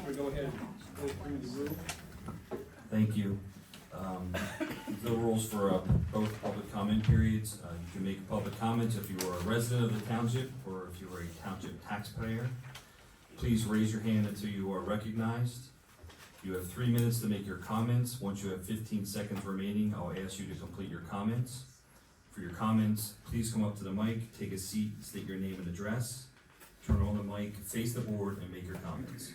want to go ahead and go through the rule? Thank you. The rules for both public comment periods. You can make public comments if you are a resident of the township or if you are a township taxpayer. Please raise your hand until you are recognized. You have 3 minutes to make your comments. Once you have 15 seconds remaining, I'll ask you to complete your comments. For your comments, please come up to the mic, take a seat, state your name and address, turn on the mic, face the board, and make your comments.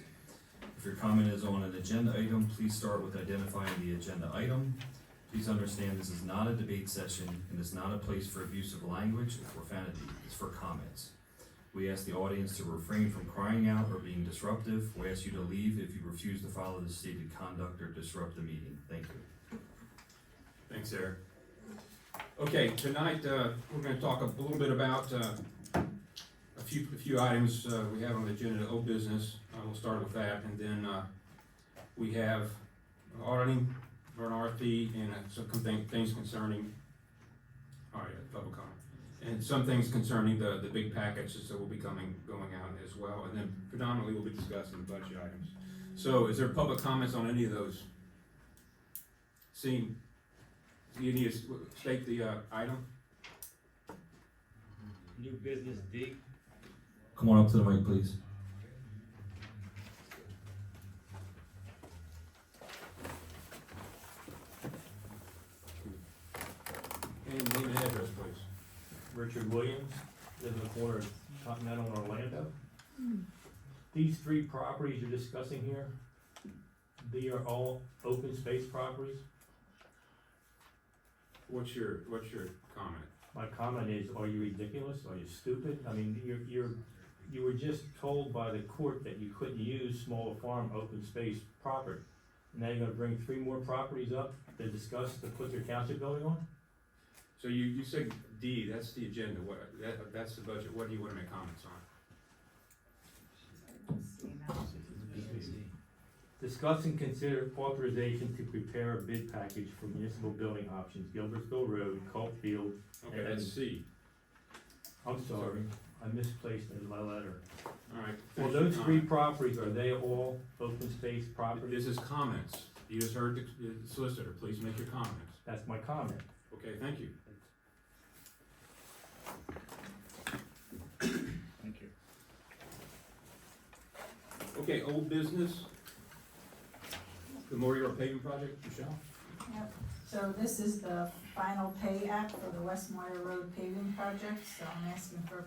If your comment is on an agenda item, please start with identifying the agenda item. Please understand this is not a debate session and is not a place for abusive language or profanity. It's for comments. We ask the audience to refrain from crying out or being disruptive. We ask you to leave if you refuse to follow the stated conduct or disrupt the meeting. Thank you. Thanks, Eric. Okay, tonight, we're gonna talk a little bit about, a few items, we have on the agenda, old business. We'll start with that, and then, we have auditing for an RFP and some things concerning, public comment. And some things concerning the big packages that will be going out as well, and then predominantly we'll be discussing the budget items. So is there public comments on any of those? Seeing, do you need to state the, item? New business D. Come on up to the mic, please. And name and address, please. Richard Williams, live in the corner of Continental and Orlando. These 3 properties you're discussing here, they are all open space properties. What's your comment? My comment is, are you ridiculous? Are you stupid? I mean, you were just told by the court that you couldn't use smaller farm open space property. Now you're gonna bring 3 more properties up to discuss, to put your township building on? So you said D, that's the agenda, that's the budget, what do you wanna make comments on? Discuss and consider authorization to prepare a bid package for municipal building options, Gilbertsville Road, Culp Field. Okay, that's C. I'm sorry, I misplaced it in my letter. Alright. Well, those 3 properties, are they all open space properties? This is comments, you just heard the solicitor, please make your comments. That's my comment. Okay, thank you. Thank you. Okay, old business. The Memorial paving project, Michelle? Yep, so this is the final pay act for the West Moyer Road paving project, so I'm asking for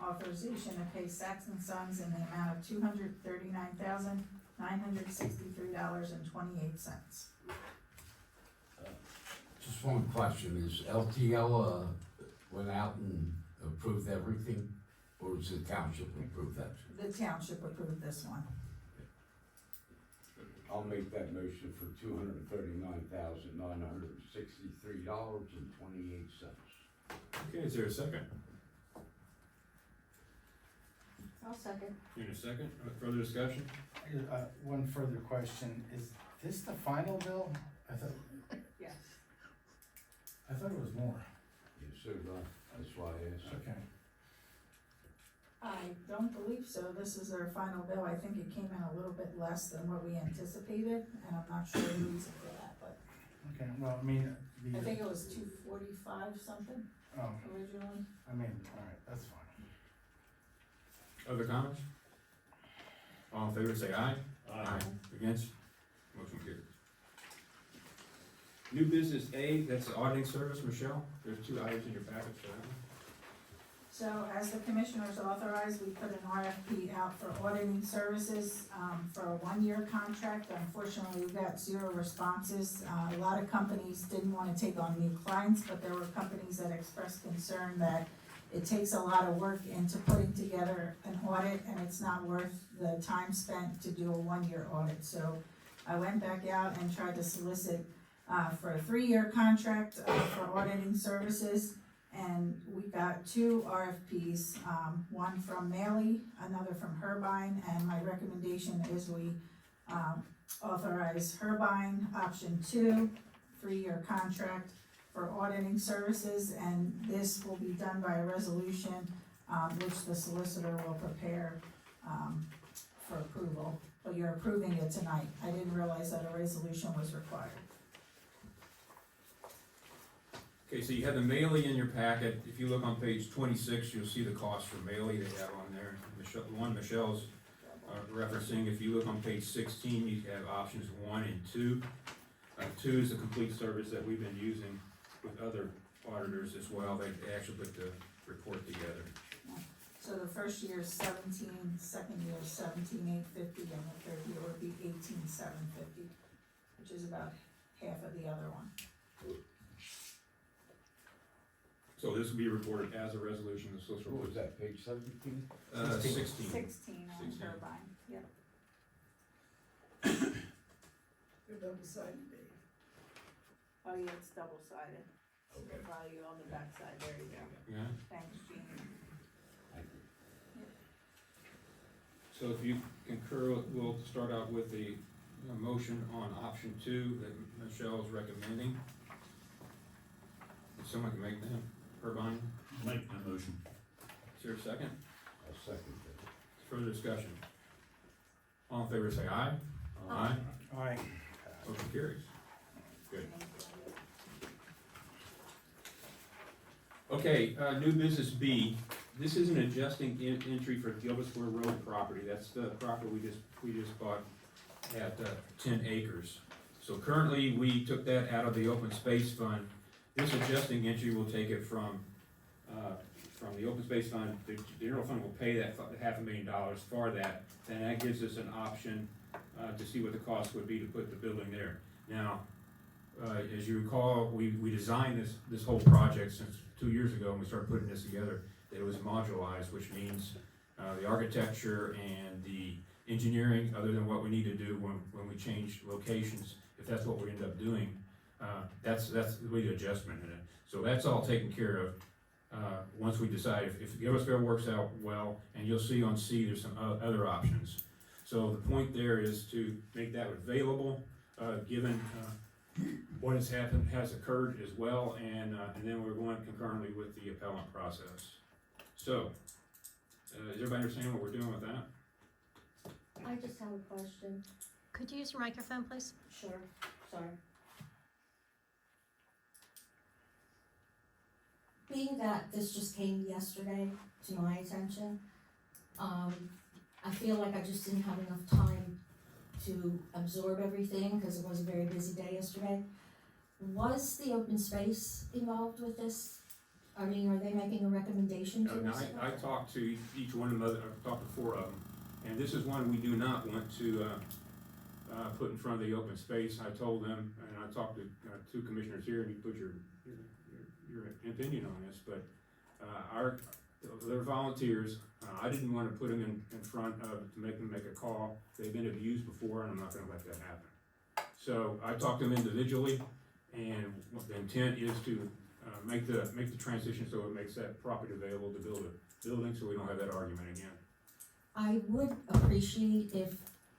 authorization to pay Sachs and Sons in the amount of $239,963.28. Just one question, is LTL, went out and approved everything, or is the township approved that? The township approved this one. I'll make that motion for $239,963.28. Okay, is there a second? I'll second. In a second, further discussion? One further question, is this the final bill? Yes. I thought it was more. Yes, sir, that's why I asked. Okay. I don't believe so. This is their final bill. I think it came in a little bit less than what we anticipated, and I'm not sure the reason for that, but Okay, well, I mean, I think it was $245 something oh, originally. I mean, alright, that's fine. Other comments? All in favor, say aye. Against? Motion carries. New business A, that's the auditing service, Michelle, there's 2 items in your package for that one. So as the commissioners authorized, we put an RFP out for auditing services for a 1-year contract. Unfortunately, we got 0 responses. A lot of companies didn't want to take on new clients, but there were companies that expressed concern that it takes a lot of work into putting together an audit, and it's not worth the time spent to do a 1-year audit. So I went back out and tried to solicit for a 3-year contract for auditing services. And we got 2 RFPs, one from Maley, another from Herbine, and my recommendation is we authorize Herbine, option 2, 3-year contract for auditing services, and this will be done by a resolution, which the solicitor will prepare for approval. But but you're approving it tonight. I didn't realize that a resolution was required. Okay, so you have the mailing in your packet. If you look on page 26, you'll see the cost for mailing they have on there. Michelle's referencing. If you look on page 16, you have options 1 and 2. 2 is the complete service that we've been using with other auditors as well. They actually put the report together. So the first year is 17, second year is 17,850, and the third year would be 18,750, which is about half of the other one. So this will be recorded as a resolution, the social. What was that, page 17? 16. 16 on 16. turbine, yep. They're double-sided, Dave. Oh, yeah, it's double-sided. Okay. Value on the backside, there you go. Yeah, Thanks, Jeannie. so if you concur, we'll start out with the motion on option 2 that Michelle is recommending. If someone can make that, Irvine, Make that motion. is there a second? I'll second that. Further discussion? All in favor say aye. Aye. Aye. Motion carries. Good. Okay, new business B. This is an adjusting entry for Gilbertsburg Road property. That's the property we just bought at 10 acres. So currently, we took that out of the open space fund. This adjusting entry will take it from the open space fund. The general fund will pay that $500,000 for that, and that gives us an option to see what the cost would be to put the building there. Now, as you recall, we designed this whole project since 2 years ago, and we started putting this together. It was modularized, which means the architecture and the engineering, other than what we need to do when we change locations, if that's what we end up doing, that's the adjustment in it. So that's all taken care of once we decide if Gilbertsburg works out well, and you'll see on C there's some other options. So the point there is to make that available, given what has occurred as well, and then we're going concurrently with the appellant process. So, does everybody understand what we're doing with that? I just have a question. Could you use your microphone, please? Sure, sorry. Being that this just came yesterday to my attention, I feel like I just didn't have enough time to absorb everything because it was a very busy day yesterday. Was the open space involved with this? I mean, are they making a recommendation to Now, us? I talked to each one of them, I've talked to 4 of them, and this is one we do not want to put in front of the open space. I told them, and I talked to 2 commissioners here, and you put your opinion on this, but they're volunteers. I didn't want to put them in front of, to make them make a call. They've been abused before, and I'm not gonna let that happen. So I talked to them individually, and the intent is to make the transition so it makes that property available to build a building, so we don't have that argument again. I would appreciate if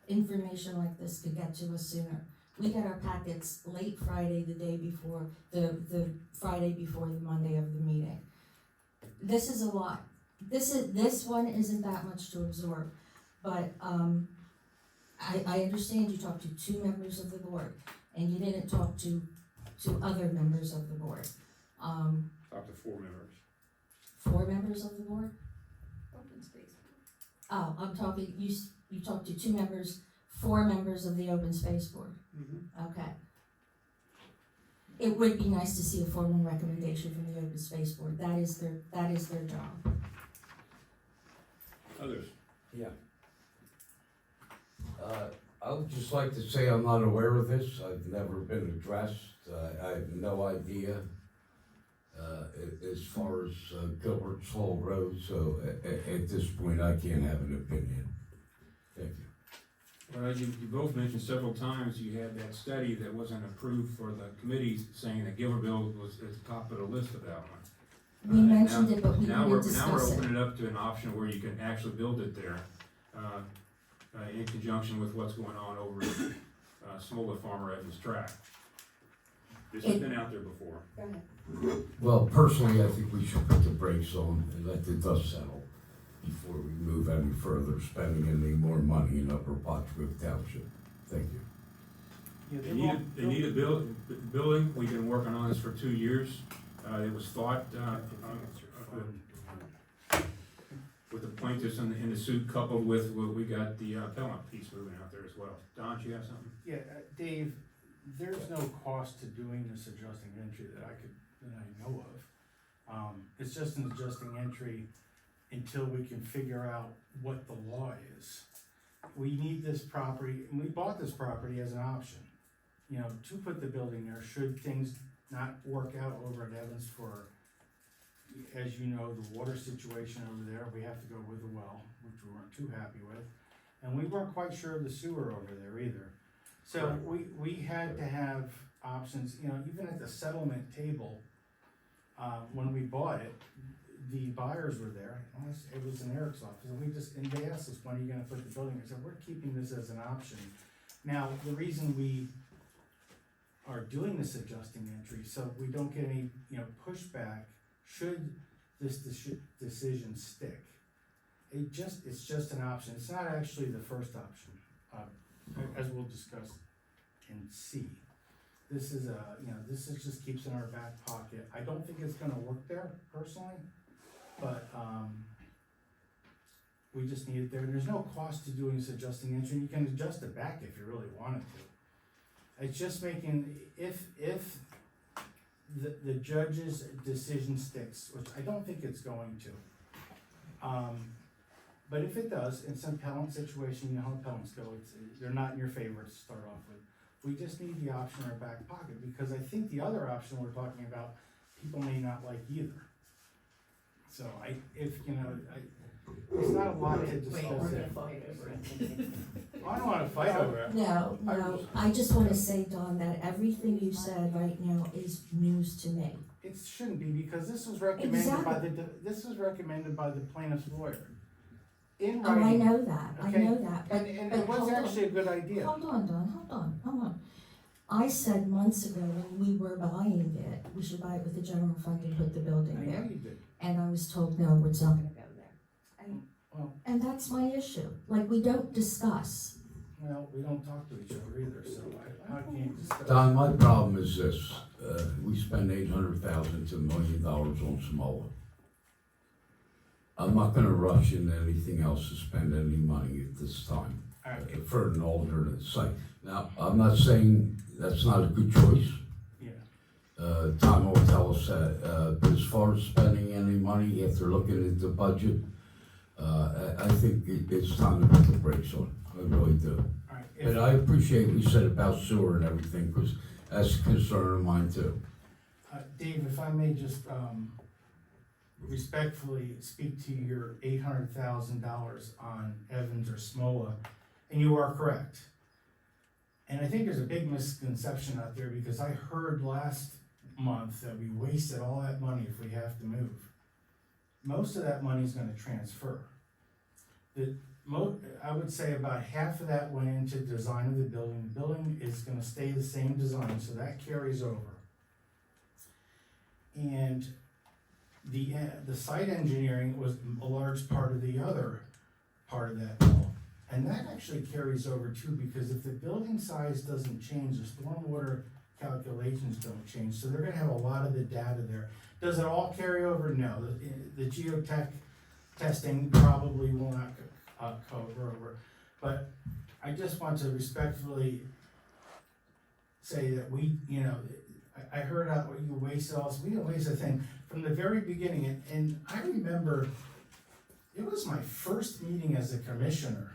information like this could get to us sooner. We got our packets late Friday, the day before, the Friday before the Monday of the meeting. This is a lot. This one isn't that much to absorb, but, I understand you talked to 2 members of the board, and you didn't talk to other members of the board. Talked to 4 members. 4 members of the board? Open space. Oh, I'm talking, you talked to 2 members, 4 members of the open space board. Okay. It would be nice to see a formal recommendation from the open space board. That is their job. Others? Yeah. I would just like to say I'm not aware of this. I've never been addressed. I have no idea as far as Gilbert's Hall Road, so at this point I can't have an opinion. Thank you. Well, you both mentioned several times you had that study that wasn't approved for the committee, saying that Gilbertville was at the top of the list of that one. We mentioned now- it, but we Now didn't we're discuss it. opening it up to an option where you can actually build it there, in conjunction with what's going on over at Smola Farmer Evans Track. This has been out there before. Go ahead. Well, personally, I think we should put the brakes on and let the dust settle. before we move any further, spending any more money in Upper Pottsville Township. Thank you. Yeah, They need a building, we've been working on this for 2 years. It was thought, with the plaintiffs in the suit coupled with, well, we got the appellant piece moving out there as well. Don, do you have something? Yeah, Dave, there's no cost to doing this adjusting entry that I know of. It's just an adjusting entry until we can figure out what the law is. We need this property, and we bought this property as an option, you know, to put the building there, should things not work out over at Evans for, as you know, the water situation over there, we have to go with the well, which we weren't too happy with. And we weren't quite sure of the sewer over there either. So we had to have options, you know, even at the settlement table, when we bought it, the buyers were there, it was in Eric's office, and they asked us, when are you gonna put the building? I said, we're keeping this as an option. Now, the reason we are doing this adjusting entry, so we don't get any, you know, pushback, should this decision stick. It's just an option, it's not actually the first option, as we'll discuss in C. This is just keeps in our back pocket. I don't think it's gonna work there personally, but, we just need it there. There's no cost to doing this adjusting entry. You can adjust it back if you really wanted to. It's just making, if the judge's decision sticks, which I don't think it's going to. But if it does, it's an appellant situation, you know how appellants go, they're not in your favor to start off with. We just need the option in our back pocket, because I think the other option we're talking about, people may not like either. So it's not a lot to discuss there. I don't wanna fight over it. No, I just wanna say, Dawn, that everything you said right now is news to me. It shouldn't be, because this was recommended by the plaintiff's lawyer. In Oh, I writing, know that, but. and but it was hold on. actually a good idea. Hold on, Dawn, hold on. I said months ago when we were buying it, we should buy it with the general fund and put the I building know there. you did. And I was told, no, it's not gonna go there. Well, And that's my issue, like, we don't discuss. well, we don't talk to each other either, so I can't discuss. Don, my problem is this, we spend $800,000 to $1 million on Samoa. I'm not gonna rush into anything else to spend any money at this time, Alright, for an alternate site. Now, I'm not saying that's not a good choice. yeah, Tom will tell us that, but as far as spending any money, after looking at the budget, I think it's time to put the brakes on, I really do. alright. But I appreciate what you said about sewer and everything, because that's a concern of mine too. Dave, if I may just, respectfully speak to your $800,000 on Evans or Smola, and you are correct. And I think there's a big misconception out there, because I heard last month that we wasted all that money if we have to move. Most of that money is gonna transfer. I would say about half of that went into design of the building. The building is gonna stay the same design, so that carries over. And the site engineering was a large part of the other part of that bill. And that actually carries over too, because if the building size doesn't change, the stormwater calculations don't change, so they're gonna have a lot of the data there. Does it all carry over? No, the geotech testing probably will not cover over. But I just want to respectfully say that I heard out what you wasted all, so we didn't waste a thing. From the very beginning, and I remember, it was my first meeting as a commissioner.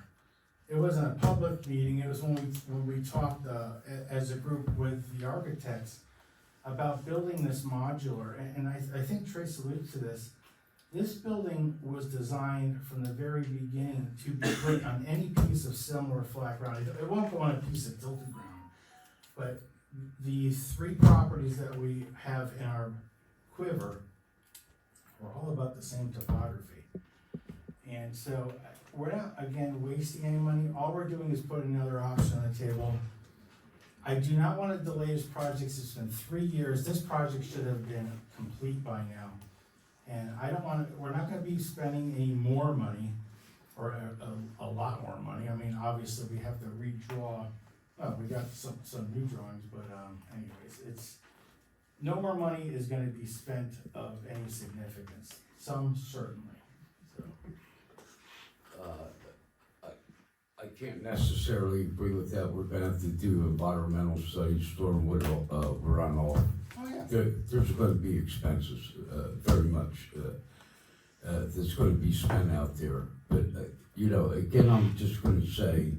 It wasn't a public meeting, it was when we talked as a group with the architects about building this modular, and I think Trace alluded to this. This building was designed from the very beginning to be put on any piece of similar flat ground. It won't go on a piece of tilted ground, but the 3 properties that we have in our quiver are all about the same topography. And so we're not, again, wasting any money. All we're doing is putting another option on the table. I do not want to delay this project. It's been 3 years. This project should have been complete by now. And I don't wanna, we're not gonna be spending any more money, or a lot more money. I mean, obviously, we have to redraw, well, we got some new drawings, but, anyways, it's, no more money is gonna be spent of any significance, some certainly, so. I can't necessarily agree with that. We're gonna have to do environmental studies, stormwater, runoff. Oh, yeah. There's gonna be expenses, very much, that's gonna be spent out there. But, you know, again, I'm just gonna say,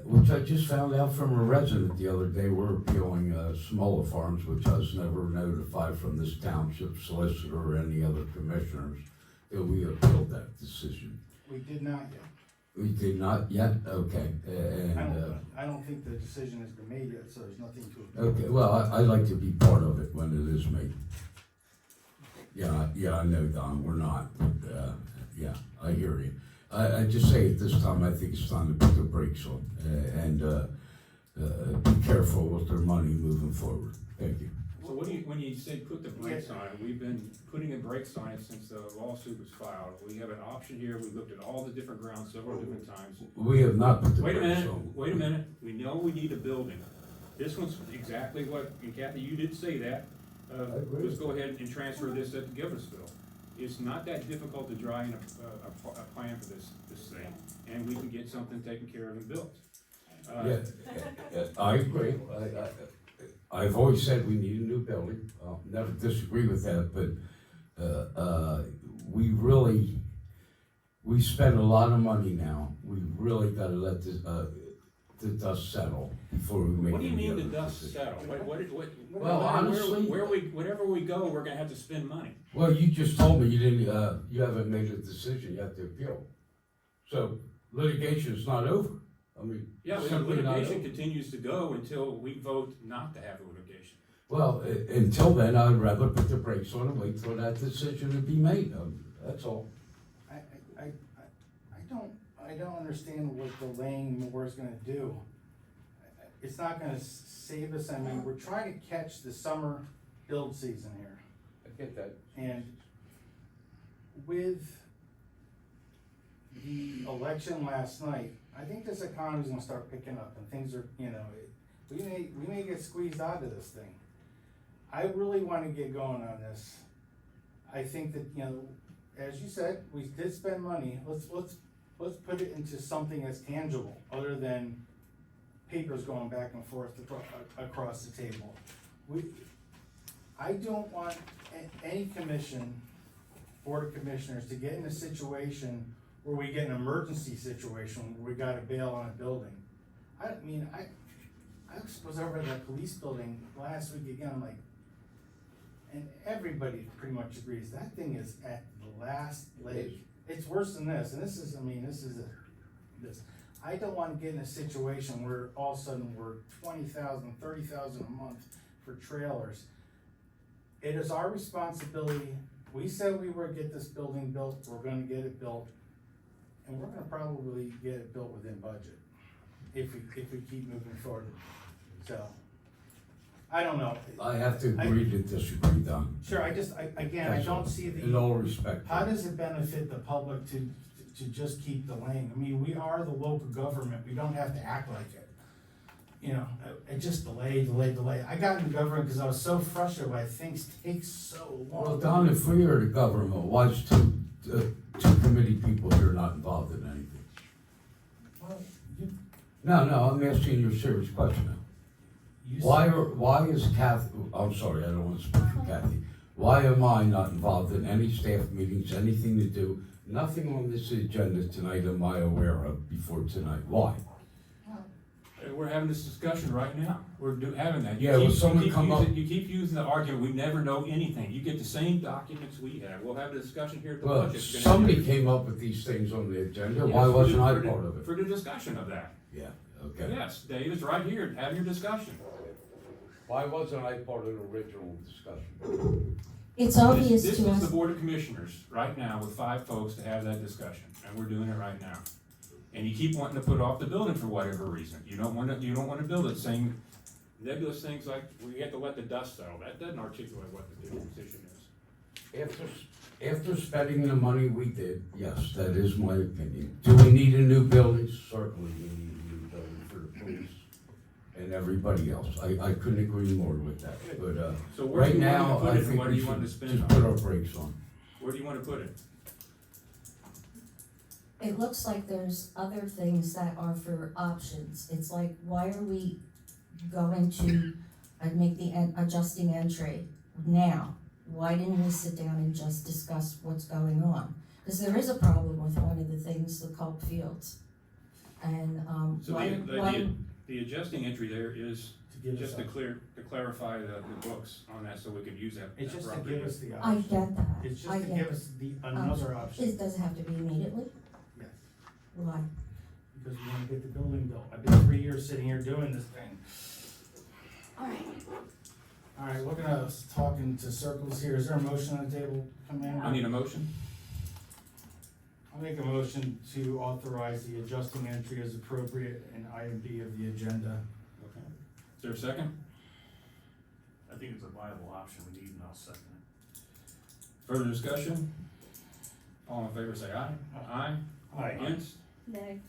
which I just found out from a resident the other day, we're appealing, smaller farms, which I was never notified from this township solicitor or any other commissioners, that we appealed that decision. We did not yet. We did not yet, okay, I don't think the decision has been made yet, so there's nothing to appeal. okay, well, I'd like to be part of it when it is made. Yeah, I know, Don, we're not, but, yeah, I hear you. I just say at this time, I think it's time to put the brakes on, and, be careful with their money moving forward. Thank you. So when you say put the brakes on it, we've been putting the brakes on it since the lawsuit was filed. We have an option here, we looked at all the different grounds several different times. We have not put the Wait a brakes minute, on. wait a minute, we know we need a building. This one's exactly what, and Kathy, you did say that, agree. let's go ahead and transfer this at Giversville. It's not that difficult to draw in a plan for this thing, and we can get something taken care of and built. Yeah, I agree. I've always said we need a new building. I'll never disagree with that, but, we spend a lot of money now. We really gotta let the dust settle before we make What do you any mean the other dust decision. settle? Well, honestly- Wherever we go, we're gonna have to spend money. Well, you just told me you didn't, you haven't made a decision, you have to appeal. So litigation's not over. I mean, Yeah, but the simply not litigation over. continues to go until we vote not to have the litigation. Well, until then, I'd rather put the brakes on and wait for that decision to be made. That's all. I don't understand what delaying more is gonna do. It's not gonna save us, I mean, we're trying to catch the summer build season here. I get that. And with the election last night, I think this economy's gonna start picking up and things are, you know, we may get squeezed out of this thing. I really wanna get going on this. I think that, you know, as you said, we did spend money, let's put it into something that's tangible, other than papers going back and forth across the table. I don't want any commission, board of commissioners, to get in a situation where we get an emergency situation, where we gotta bail on a building. I was over at that police building last week again, I'm like, and everybody pretty much agrees, that thing is at the last leg. It's worse than this, and this is. I don't wanna get in a situation where all of a sudden we're $20,000, $30,000 a month for trailers. It is our responsibility, we said we were gonna get this building built, we're gonna get it built, and we're gonna probably get it built within budget, if we keep moving forward, so. I don't know. I have to agree to disagree, Don. Sure, I don't see In all respect. how does it benefit the public to just keep delaying? I mean, we are the local government, we don't have to act like it. You know, it just delay. I got into government because I was so frustrated by things take so long. Well, Don, if we are the government, why is two committee people here not involved in anything? Well, No, I'm asking you a serious question now. you Why is Kathy, I'm sorry, I don't want to speak for Kathy. Why am I not involved in any staff meetings, anything to do? Nothing on this agenda tonight am I aware of before tonight. Why? We're having this discussion right now. We're having that. Yeah, will someone come up- You keep using the argument, we never know anything. You get the same documents we have. We'll have a discussion here at the Well, budget. somebody came up with these things on the agenda. Yes, Why for wasn't the- I for the- part of it? For the discussion of that. Yeah, okay. Yes, Dave is right here. Have your discussion. Why wasn't I part of the original discussion? It's obvious This to is the us, Board of Commissioners right now with 5 folks to have that discussion, and we're doing it right now. And you keep wanting to put off the building for whatever reason. You don't wanna build it, saying nebulous things like, we have to let the dust settle. That doesn't articulate what the decision is. After spending the money we did, yes, that is my opinion. Do we need a new building? Certainly we need a new building for the police and everybody else. I couldn't agree more with that, but, So where do right you now, want to put I it and think what do we you want to should spend just on? put our brakes on. Where do you want to put it? It looks like there's other things that are for options. It's like, why are we going to make the adjusting entry now? Why didn't we sit down and just discuss what's going on? Because there is a problem with one of the things, the Culp Fields. And, So the adjusting entry there is To give us, just to clarify the books on that so we could use that. it's just to property. give us the I option. get that. It's I just to get give us another option. It doesn't have to be immediately? Yes, Why? because we wanna get the building built. I've been 3 years sitting here doing this thing. Alright. Alright, we're gonna talk into circles here. Is there a motion on the table, Commander? I need a motion. I'll make a motion to authorize the adjusting entry as appropriate in item B of the agenda. Okay. Is there a second? I think it's a viable option we need, and I'll second it. Further discussion? All in favor say aye. Aye. Aye. Against? Nay.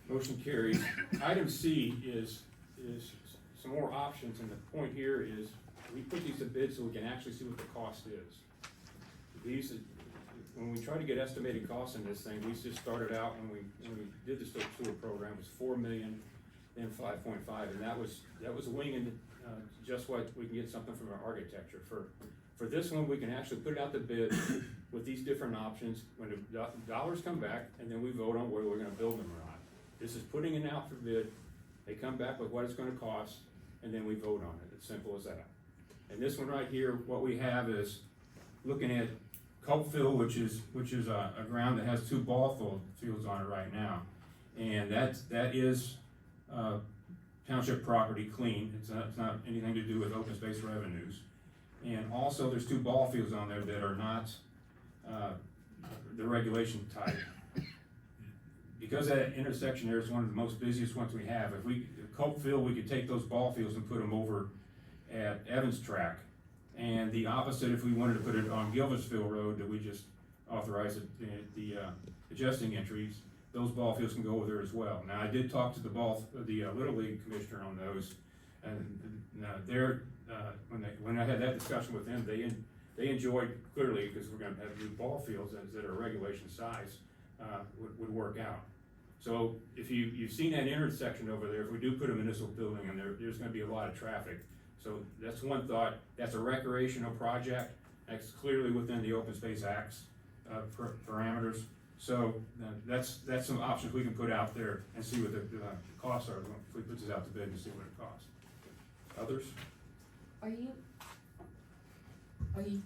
Motion carries. Item C is some more options, and the point here is, we put these to bid so we can actually see what the cost is. These, when we try to get estimated costs in this thing, we just started out, when we did the sewer program, it was 4 million, then 5.5, and that was winging, just what we can get something from our architecture. For this one, we can actually put it out to bid with these different options, when the dollars come back, and then we vote on whether we're gonna build them or not. This is putting it out for bid, they come back with what it's gonna cost, and then we vote on it, it's simple as that. And this one right here, what we have is, looking at Culpville, which is a ground that has 2 ball fields on it right now. And that is, township property clean, it's not anything to do with open space revenues. And also, there's 2 ball fields on there that are not, the regulation type. Because that intersection there is one of the most busiest ones we have, Culpville, we could take those ball fields and put them over at Evans Track. And the opposite, if we wanted to put it on Gilversville Road, that we just authorized the adjusting entries, those ball fields can go over there as well. Now, I did talk to the Little League Commissioner on those, and when I had that discussion with them, they enjoyed, clearly, because we're gonna have new ball fields that are regulation size, would work out. So if you've seen that intersection over there, if we do put a municipal building in there, there's gonna be a lot of traffic. So that's one thought. That's a recreational project. That's clearly within the Open Space Act's parameters. So that's some options we can put out there and see what the costs are if we put this out to bid and see what it costs. Others? Are you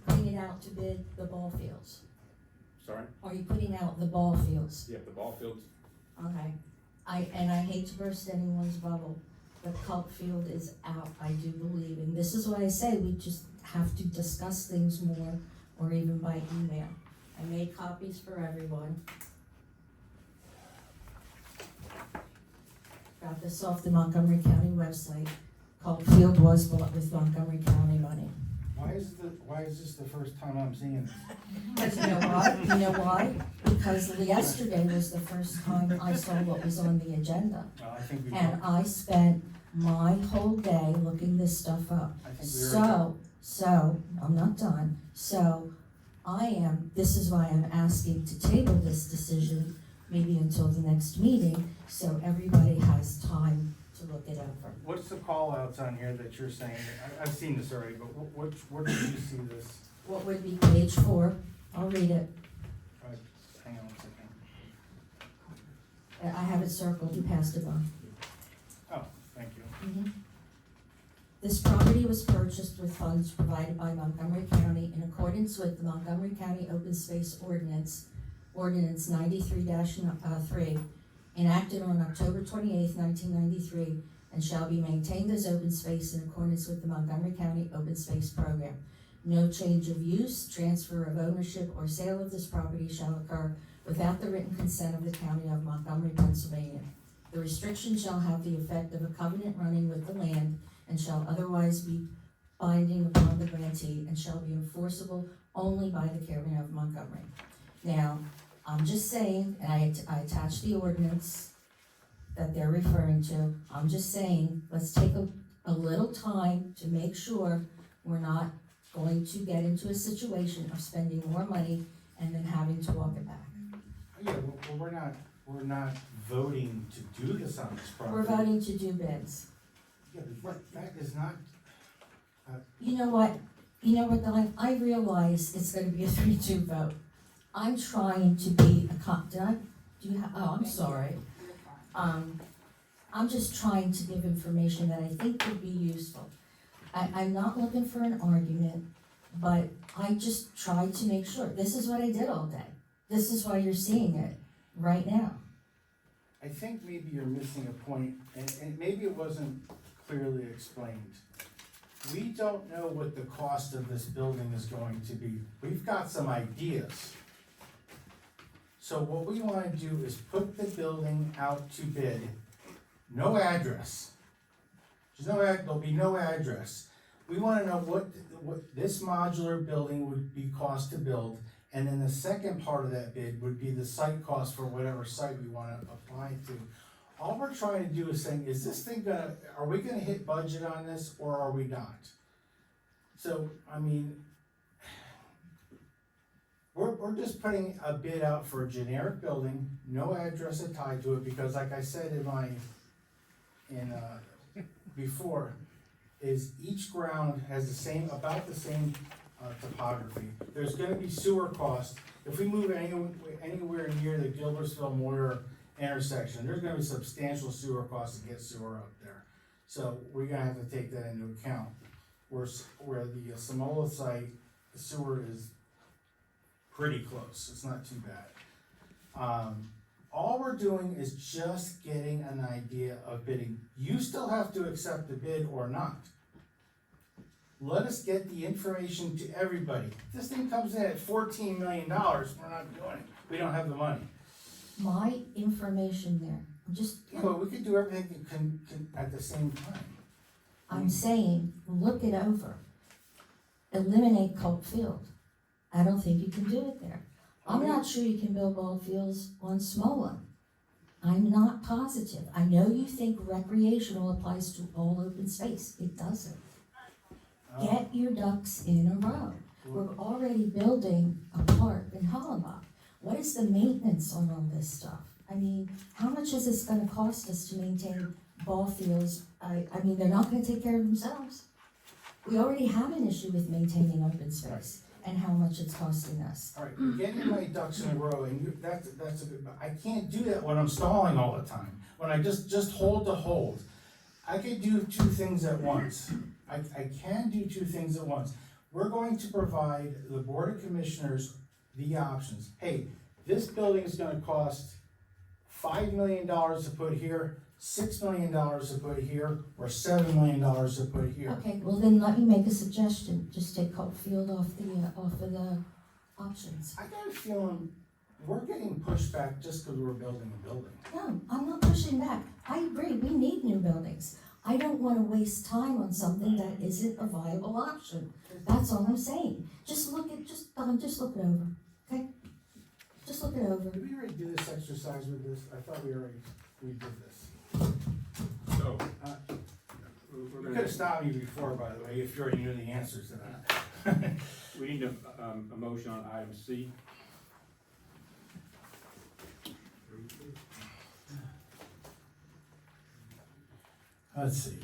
putting it out to bid the ball fields? Sorry? Are you putting out the ball fields? Yeah, the ball fields. Okay. I hate to burst anyone's bubble, but Culp Field is out, I do believe, and this is why I say we just have to discuss things more, or even by email. I made copies for everyone. Got this off the Montgomery County website. Culp Field was bought with Montgomery County money. Why is this the first time I'm seeing this? Because you know why? You know why? Because yesterday was the first time I saw what was on the agenda. Well, I think we. And I spent my whole day looking this stuff up. I think we already. So, I'm not done. So, this is why I'm asking to table this decision maybe until the next meeting, so everybody has time to look it over. What's the call outs on here that you're saying? I've seen this already, but where did you see this? What would be page 4? I'll read it. Hang on a second. I have it circled, you passed it on. Oh, thank you. This property was purchased with funds provided by Montgomery County in accordance with the Montgomery County Open Space Ordinance 93-3, enacted on October 28, 1993, and shall be maintained as open space in accordance with the Montgomery County Open Space Program. No change of use, transfer of ownership, or sale of this property shall occur without the written consent of the County of Montgomery, Pennsylvania. The restriction shall have the effect of a covenant running with the land and shall otherwise be binding upon the grantee and shall be enforceable only by the County of Montgomery. Now, I'm just saying, and I attached the ordinance that they're referring to, I'm just saying, let's take a little time to make sure we're not going to get into a situation of spending more money and then having to walk it back. Yeah, well, we're not voting to do this on this property. We're voting to do bids. Yeah, but that is not, You know what, Don, I realize it's gonna be a 3-2 vote. I'm trying to be I'm sorry. I'm just trying to give information that I think would be useful. I'm not looking for an argument, but I just tried to make sure, this is what I did all day. This is why you're seeing it right now. I think maybe you're missing a point, and maybe it wasn't clearly explained. We don't know what the cost of this building is going to be. We've got some ideas. So what we wanna do is put the building out to bid, no address. There'll be no address. We wanna know what this modular building would be cost to build, and then the second part of that bid would be the site cost for whatever site we wanna apply to. All we're trying to do is saying, are we gonna hit budget on this, or are we not? So, I mean, we're just putting a bid out for a generic building, no address tied to it, because like I said before, is each ground has about the same topography. There's gonna be sewer costs. If we move anywhere near the Gilbertsville-Moyer intersection, there's gonna be substantial sewer costs to get sewer up there. So we're gonna have to take that into account. Where the Samola site, the sewer is pretty close, it's not too bad. All we're doing is just getting an idea of bidding. You still have to accept the bid or not. Let us get the information to everybody. If this thing comes in at $14 million, we're not doing it. We don't have the money. My information there, Yeah, but we could do everything at the same time. I'm saying, look it over. Eliminate Colt Field. I don't think you can do it there. I'm not sure you can build ball fields on Smola. I'm not positive. I know you think recreational applies to all open space. It doesn't. Get your ducks in a row. We're already building a park in Hollenbach. What is the maintenance on all this stuff? I mean, how much is this gonna cost us to maintain ball fields? I mean, they're not gonna take care of themselves. We already have an issue with maintaining open space and how much it's costing us. All right, getting my ducks in a row, and that's a good, I can't do that when I'm stalling all the time. When I just hold to hold. I could do two things at once. I can do two things at once. We're going to provide the Board of Commissioners the options. Hey, this building is gonna cost $5 million to put here, $6 million to put here, or $7 million to put here. Okay, well then let me make a suggestion. Just take Colt Field off of the options. I got a feeling we're getting pushed back just because we're building a building. No, I'm not pushing back. I agree, we need new buildings. I don't wanna waste time on something that isn't a viable option. That's all I'm saying. Just look it over, okay? Just look it over. Did we already do this exercise with this? I thought we did this. So, we're You gonna, could have stopped me before, by the way, if you already knew the answers to that. we need a motion on item C. Let's see.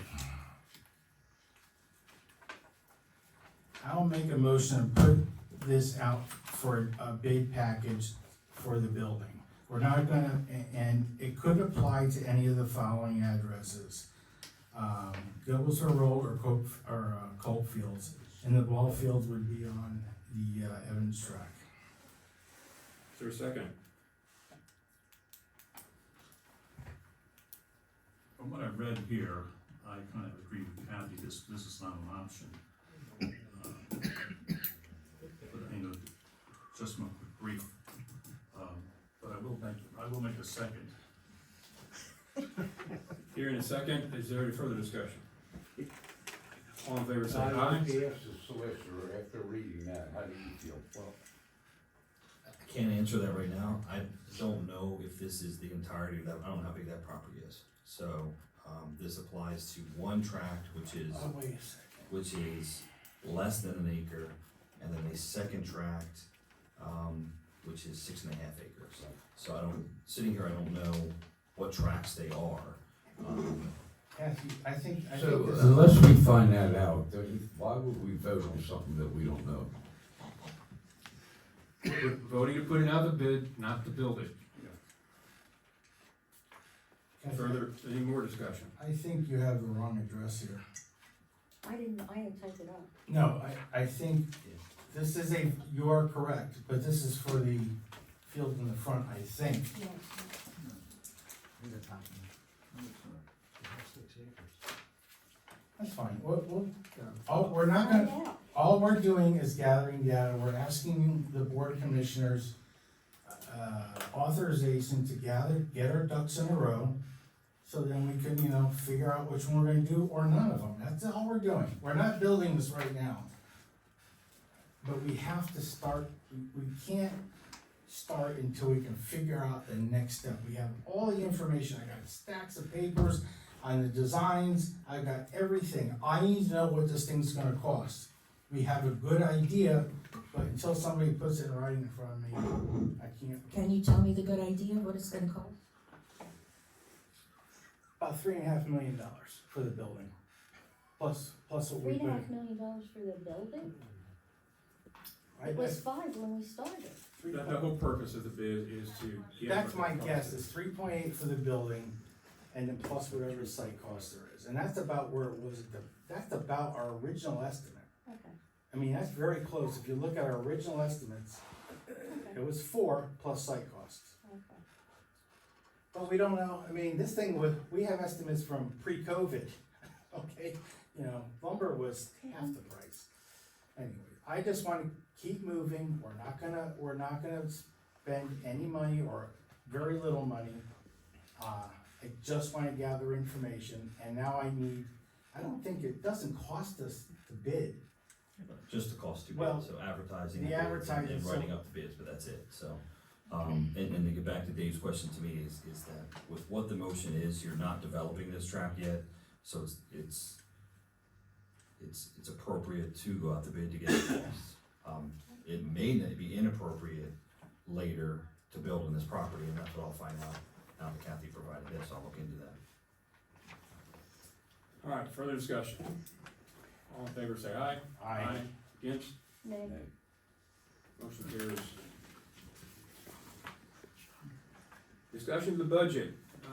I'll make a motion to put this out for a bid package for the building. We're not gonna, and it could apply to any of the following addresses. Gilbertsville Road or Colt Fields, and the ball fields would be on the Evans track. Is there a second? From what I've read here, I kind of agree with Kathy, this is not an option. But, you know, just my quick brief, but I will make a second. Here in a second, is there any further discussion? All in favor, say I aye. would ask the solicitor, after reading that, how do you feel? Well, I can't answer that right now. I don't know if this is the entirety of that, I don't know how big that property is. So, this applies to one tract, which is, Oh, wait a second. which is less than an acre, and then a second tract, which is 6.5 acres. So sitting here, I don't know what tracts they are. Kathy, I think So this is. unless we find that out, then why would we vote on something that we don't know? We're voting to put it out the bid, not to build it. Kathy, Further, any more discussion? I think you have the wrong address here. I had typed it up. No, I think this is you are correct, but this is for the field in the front, I think. Yeah. That's fine, we're not gonna, all we're doing is gathering data, we're asking the board commissioners authorization to get our ducks in a row, so then we can, figure out which one we're gonna do, or none of them, that's all we're doing, we're not building this right now. But we have to start, we can't start until we can figure out the next step, we have all the information, I got stacks of papers on the designs, I got everything, I need to know what this thing's gonna cost. We have a good idea, but until somebody puts it in writing in front of me, I can't. Can you tell me the good idea, what it's gonna cost? About $3.5 million for the building, plus what we put. $3.5 million for the building? It was 5 when we started. The whole purpose of the bid is to get. That's what my the guess, cost is 3.8 for the building, and then plus whatever site cost there is, and that's about where it was, that's about our original estimate. Okay. I mean, that's very close, if you look at our original estimates, it was 4 plus site costs. Okay. But we don't know, I mean, this thing we have estimates from pre-COVID, okay? Lumber was half the price. Anyway, I just wanna keep moving, we're not gonna spend any money or very little money. I just wanna gather information, and now I don't think it doesn't cost us to bid. Just the cost to Well, bid, so advertising the the bids advertising, and so- writing up the bids, but that's it, so. And to get back to Dave's question to me is that with what the motion is, you're not developing this tract yet, so it's appropriate to go out to bid to get the costs. It may be inappropriate later to build on this property, and that's what I'll find out now that Kathy provided this, I'll look into that. All right, further discussion. All in favor, say aye. Against? Nay. Motion carries. Discussion of the budget.